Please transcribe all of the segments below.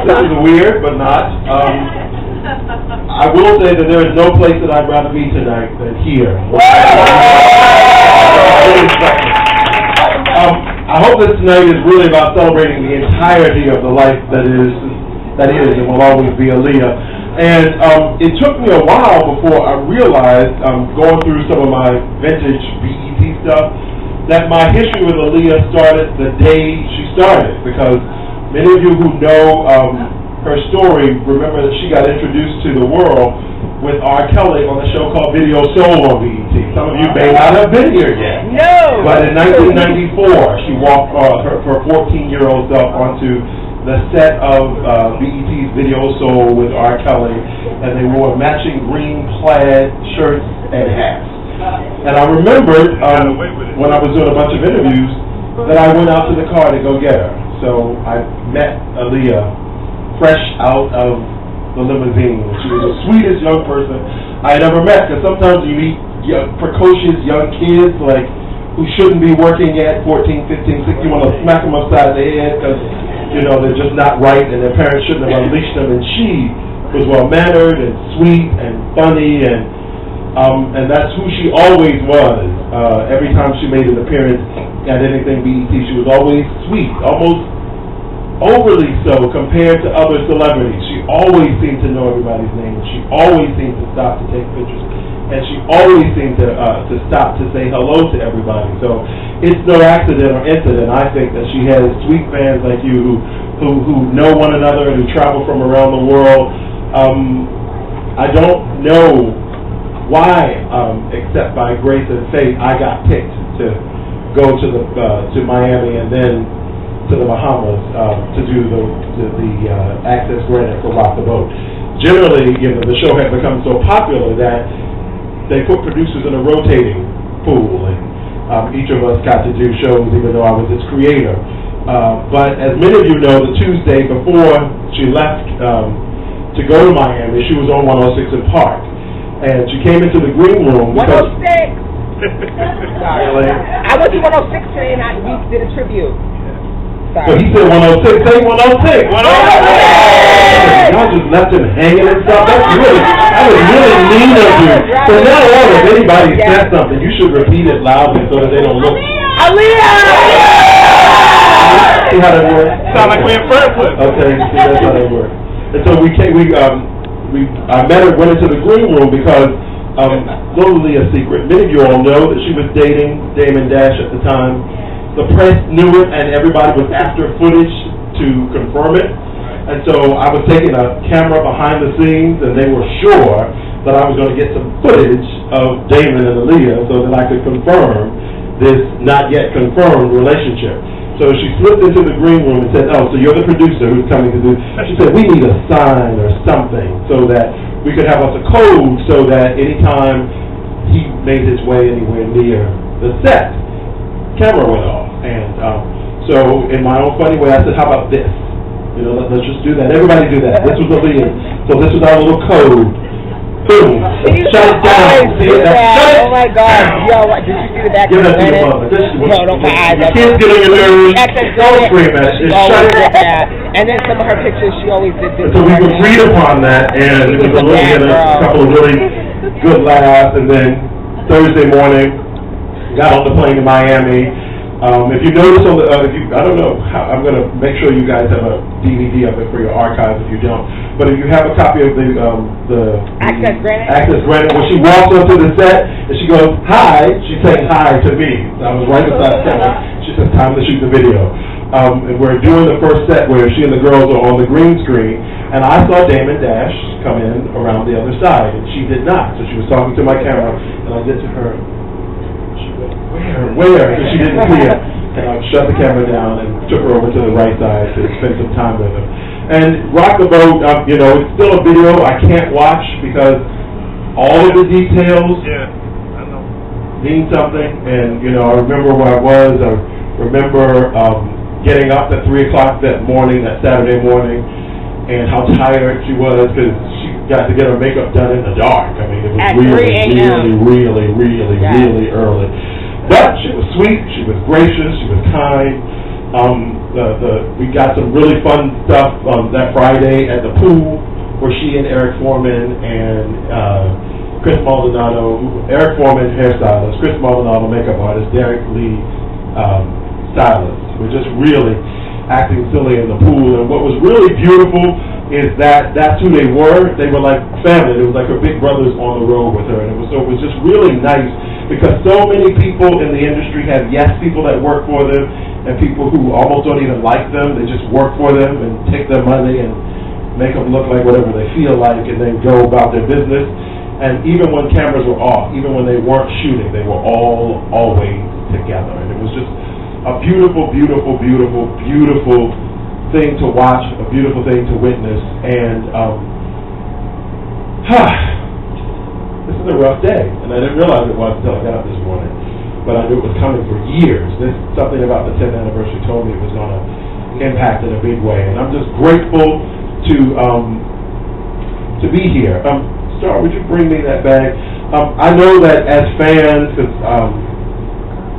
This is weird, but not. I will say that there is no place that I'd rather be tonight than here. I hope that tonight is really about celebrating the entirety of the life that is and will always be Aaliyah. And it took me a while before I realized, going through some of my vintage BET stuff, that my history with Aaliyah started the day she started. Because many of you who know her story remember that she got introduced to the world with R. Kelly on a show called Video Soul on BET. Some of you may not have been here yet. No! But in 1994, she walked her 14-year-old self onto the set of BET's Video Soul with R. Kelly, and they wore matching green plaid shirts and hats. And I remembered when I was doing a bunch of interviews that I went out to the car to go get her. So I met Aaliyah fresh out of the limousine. She was the sweetest young person I had ever met, because sometimes you meet precocious young kids like who shouldn't be working at 14, 15, 16. You want to smack them upside the head because they're just not right, and their parents shouldn't have unleashed them. And she was well-mannered and sweet and funny, and that's who she always was. Every time she made an appearance at anything BET, she was always sweet, almost overly so compared to other celebrities. She always seemed to know everybody's name. She always seemed to stop to take pictures, and she always seemed to stop to say hello to everybody. So it's no accident or incident, I think, that she has sweet fans like you who know one another and who travel from around the world. I don't know why, except by grace and faith, I got picked to go to Miami and then to the Bahamas to do the access granted for Rock the Boat. Generally, the show had become so popular that they put producers in a rotating pool, and each of us got to do shows even though I was its creator. But as many of you know, the Tuesday before she left to go to Miami, she was on 106 in Park. And she came into the green room. 106! Sorry. I went to 106 today and we did a tribute. So he said 106. Say 106. 106. Y'all just left him hanging and stuff. That was really mean of you. So now on, if anybody says something, you should repeat it loudly so that they don't look. Aaliyah! See how that works? Sound like we in Frankfurt. Okay, see, that's how that works. And so I met her, went into the green room because, literally a secret, many of you all know that she was dating Damon Dash at the time. The press knew it, and everybody was after footage to confirm it. And so I was taking a camera behind the scenes, and they were sure that I was going to get some footage of Damon and Aaliyah so that I could confirm this not yet confirmed relationship. So she slipped into the green room and said, "Oh, so you're the producer who's coming to do." She said, "We need a sign or something so that we could have us a code so that anytime he made his way anywhere near the set, camera went off." And so in my own funny way, I said, "How about this? Let's just do that. Everybody do that." This was Aaliyah. So this was our little code. Boom. Shut it down. Oh my God. Yo, did you see the back of the planet? No, don't my eyes. You can't get on your nerves. Don't scream at it. Just shut it down. And then some of her pictures, she always did this. So we agreed upon that, and it was a couple of really good laughs. And then Thursday morning, got on the plane to Miami. If you notice, I don't know, I'm going to make sure you guys have a DVD of it for your archives if you don't. But if you have a copy of the Access Granted, when she walks up to the set and she goes, "Hi," she's saying hi to me. I was right beside the camera. She says, "Time to shoot the video." And we're doing the first set where she and the girls are on the green screen, and I saw Damon Dash come in around the other side, and she did not. So she was talking to my camera, and I said to her, Where? Because she didn't see it. And I shut the camera down and took her over to the right side to spend some time with her. And Rock the Boat, it's still a video I can't watch because all of the details mean something. And, I remember where I was. I remember getting up at 3 o'clock that Saturday morning, and how tired she was because she got to get her makeup done in the dark. I mean, it was really early. But she was sweet, she was gracious, she was kind. we got some really fun stuff that Friday at the pool where she and Eric Foreman and Chris Maldonado, Eric Foreman, hairstylist, Chris Maldonado, makeup artist, Derek Lee, stylist. We're just really acting silly in the pool. And what was really beautiful is that that's who they were. They were like family. It was like her big brothers on the road with her. And it was just really nice because so many people in the industry have yes people that work for them and people who almost don't even like them. They just work for them and take their money and make them look like whatever they feel like and then go about their business. And even when cameras were off, even when they weren't shooting, they were all always together. And it was just a beautiful, beautiful, beautiful, beautiful thing to watch, a beautiful thing to witness. And this is a rough day. And I didn't realize it was until I got up this morning. But I knew it was coming for years. Something about the 10th anniversary told me it was going to impact in a big way. And I'm just grateful to be here. Star, would you bring me that bag? I know that as fans, because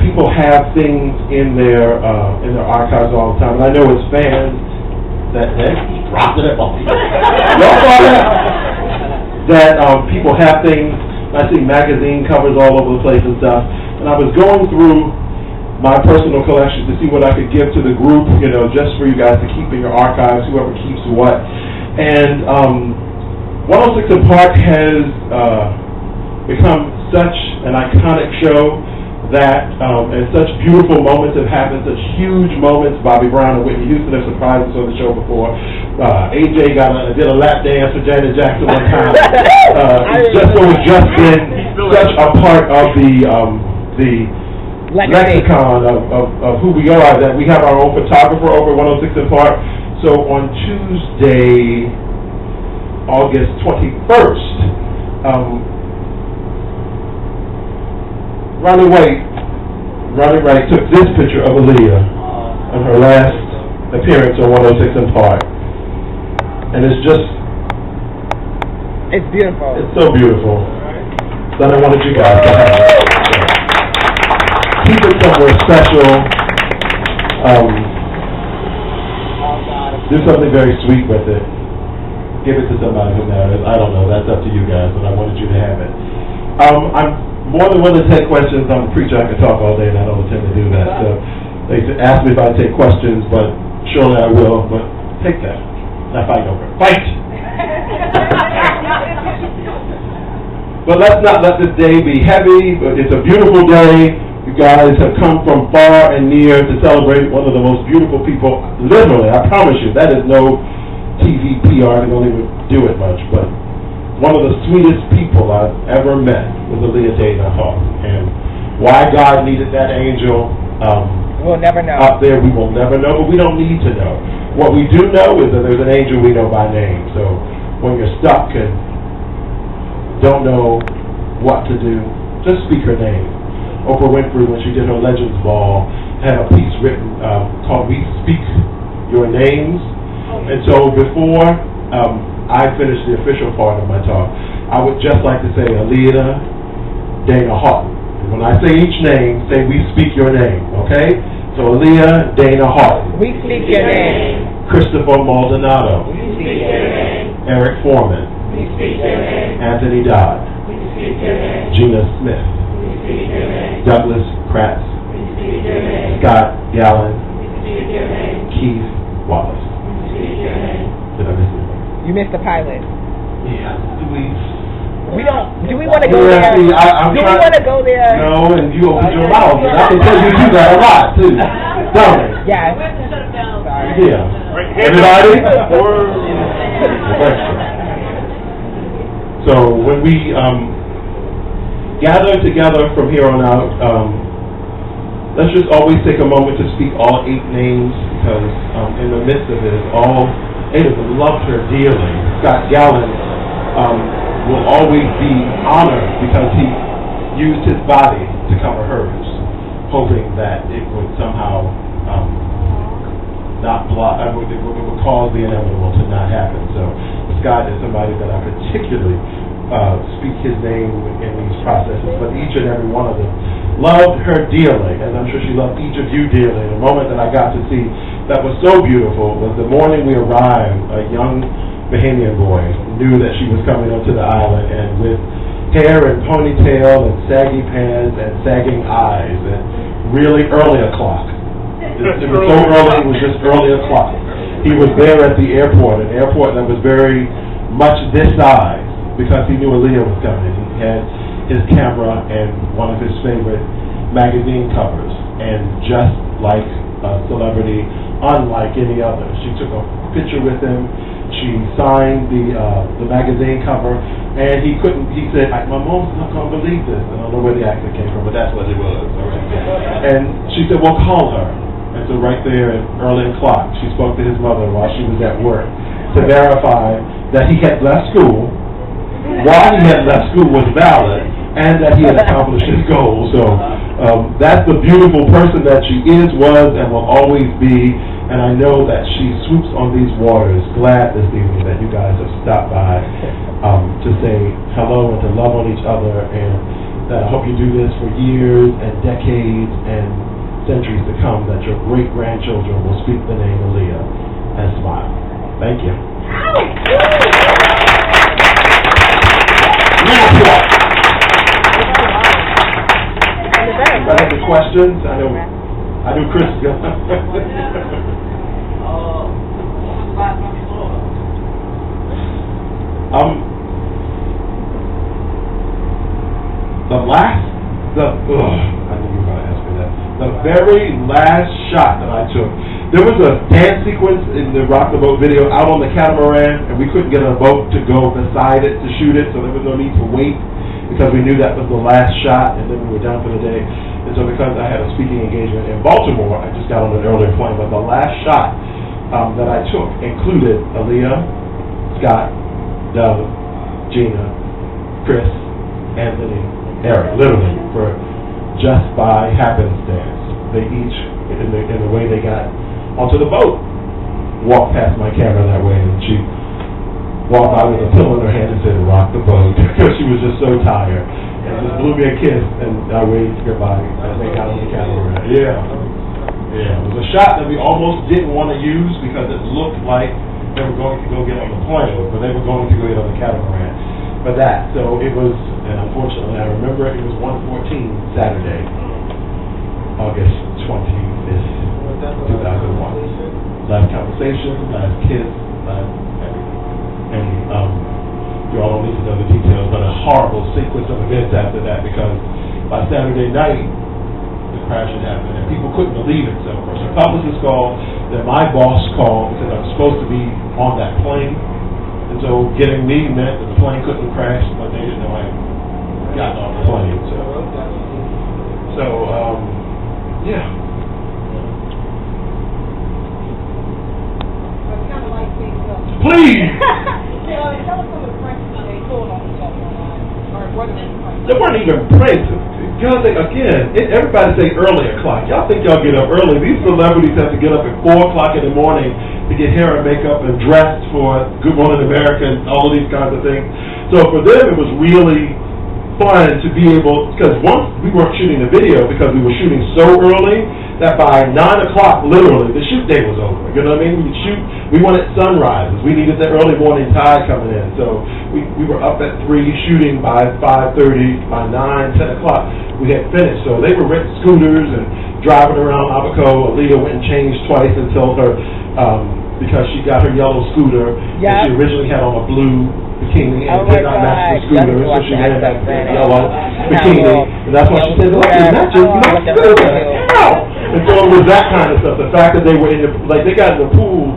people have things in their archives all the time, and I know as fans that dropped it at that people have things. I see magazine covers all over the place and stuff, and I was going through my personal collection to see what I could give to the group, just for you guys to keep in your archives, whoever keeps what. And 106 & Park has become such an iconic show that, and such beautiful moments have happened, such huge moments. Bobby Brown and Whitney Houston have surprised us on the show before. AJ did a lap dance for Janet Jackson one time. It's just been such a part of the lexicon of who we are, that we have our own photographer over 106 & Park. So on Tuesday, August 21st, Ronnie Wright took this picture of Aaliyah on her last appearance on 106 & Park. And it's beautiful. It's so beautiful. Then I wanted you guys to have it. Keep it somewhere special. Do something very sweet with it. Give it to somebody who matters. I don't know. That's up to you guys, but I wanted you to have it. I'm more than willing to take questions. I'm a preacher. I can talk all day, and I don't intend to do that. So they asked me if I'd take questions, but surely I will. But take that. Now fight over it. Fight! But let's not let this day be heavy. But it's a beautiful day. You guys have come from far and near to celebrate one of the most beautiful people. Literally, I promise you, that is no TV PR. They don't even do it much. But one of the sweetest people I've ever met was Aaliyah Dana Hall. And why God needed that angel we'll never know. Up there, we will never know, but we don't need to know. What we do know is that there's an angel we know by name. So when you're stuck and don't know what to do, just speak her name. Oprah Winfrey, when she did her Legends Ball, had a piece written called We Speak Your Names. And so before I finish the official part of my talk, I would just like to say Aaliyah Dana Hall. And when I say each name, say we speak your name, okay? So Aaliyah Dana Hall. We speak your name. Christopher Maldonado. We speak your name. Eric Foreman. We speak your name. Anthony Dodd. We speak your name. Gina Smith. We speak your name. Douglas Kratz. We speak your name. Scott Gallen. We speak your name. Keith Wallace. We speak your name. Did I miss anything? You missed the pilot. Yeah. Do we want to go there? See, do we want to go there? No, and you open your mouth. And I can tell you do that a lot, too. Don't it? Yes. Sorry. Yeah. Everybody? So when we gather together from here on out, let's just always take a moment to speak all 8 names, because in the midst of it, all 8 of them loved her dearly. Scott Gallen will always be honored because he used his body to cover hers, hoping that it would somehow not block, it would cause the inevitable to not happen. So Scott is somebody that I particularly speak his name in these processes, but each and every one of them loved her dearly, and I'm sure she loved each of you dearly. And the moment that I got to see that was so beautiful was the morning we arrived. A young Bahamian boy knew that she was coming onto the island, and with hair and ponytail and saggy pants and sagging eyes and really early o'clock. It was so early, it was just early o'clock. He was there at the airport, an airport that was very much this size, because he knew Aaliyah was coming. He had his camera and one of his favorite magazine covers, and just like a celebrity, unlike any other. She took a picture with him. She signed the magazine cover, and he said, my mom's not going to believe this. I don't know where the accent came from, but that's what it was. All right? And she said, well, call her. And so right there at early o'clock, she spoke to his mother while she was at work to verify that he had left school, why he had left school was valid, and that he had accomplished his goal. So that's the beautiful person that she is, was, and will always be. And I know that she swoops on these waters. Glad this evening that you guys have stopped by to say hello and to love on each other. And I hope you do this for years and decades and centuries to come, that your great-grandchildren will speak the name Aaliyah and smile. Thank you. Now what? If I have any questions, I know Chris is going to. I knew you were going to ask me that. The very last shot that I took, there was a dance sequence in the Rock the Boat video out on the catamaran, and we couldn't get a boat to go beside it to shoot it, so there was no need to wait, because we knew that was the last shot, and then we were done for the day. And so because I had a speaking engagement in Baltimore, I just got on an earlier plane, but the last shot that I took included Aaliyah, Scott, Doug, Gina, Chris, Anthony, Eric, literally, for just by happenstance. They each, in the way they got onto the boat, walked past my camera that way, and she walked by with a pillow in her hand and said, rock the boat, because she was just so tired. And just blew me a kiss, and I waved goodbye as they got on the camera. Yeah. It was a shot that we almost didn't want to use because it looked like they were going to go get on the plane, but they were going to go get on the catamaran. But that, so it was, and unfortunately, I remember it was 1:14 Saturday, August 20th, 2001. Last conversation, last kiss, last everything. And you all don't need to know the details, but a horrible sequence of events after that, because by Saturday night, the crash had happened, and people couldn't believe it. So, of course, her publicist called, then my boss called, because I was supposed to be on that plane. And so getting me meant that the plane couldn't crash, but they didn't know I had gotten off the plane. Yeah. Please! They weren't even pranks. Y'all think, again, everybody say early o'clock. Y'all think y'all get up early. These celebrities have to get up at 4 o'clock in the morning to get hair and makeup and dressed for Good Morning America and all of these kinds of things. So for them, it was really fun to be able, because once we weren't shooting the video because we were shooting so early that by 9 o'clock, literally, the shoot day was over. You know what I mean? We wanted sunrises. We needed the early morning tide coming in. So we were up at 3 shooting by 5:30. By 9, 10 o'clock, we had finished. So they were renting scooters and driving around Abaco. Aaliyah went and changed twice until her, because she got her yellow scooter. Yep. And she originally had on a blue bikini and did not match the scooter, so she had that yellow bikini. And that's why she said, look, it matches my scooter. And so it was that kind of stuff. The fact that they were they got in the pool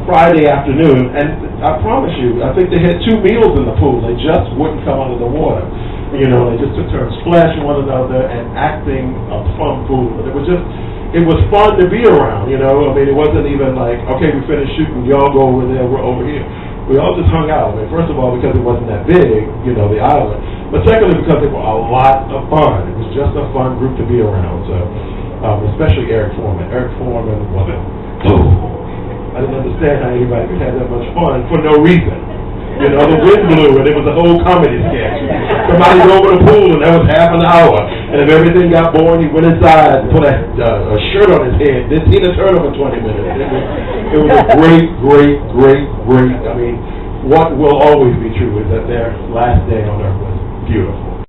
Friday afternoon, and I promise you, I think they had 2 meals in the pool. They just wouldn't come under the water. You know, they just took turns splashing one another and acting a plum fool. But it was fun to be around, you know. I mean, it wasn't even like, okay, we finished shooting, y'all go over there, we're over here. We all just hung out. I mean, first of all, because it wasn't that big, you know, the island. But secondly, because they were a lot of fun. It was just a fun group to be around. So, especially Eric Foreman. Eric Foreman was I didn't understand how anybody could have that much fun for no reason. You know, the wind blew, and it was a whole comedy sketch. Somebody go over the pool, and that was half an hour. And if everything got boring, he went inside and put a shirt on his head. Then Tina Turner for 20 minutes. It was a great, I mean, what will always be true is that their last day on earth was beautiful.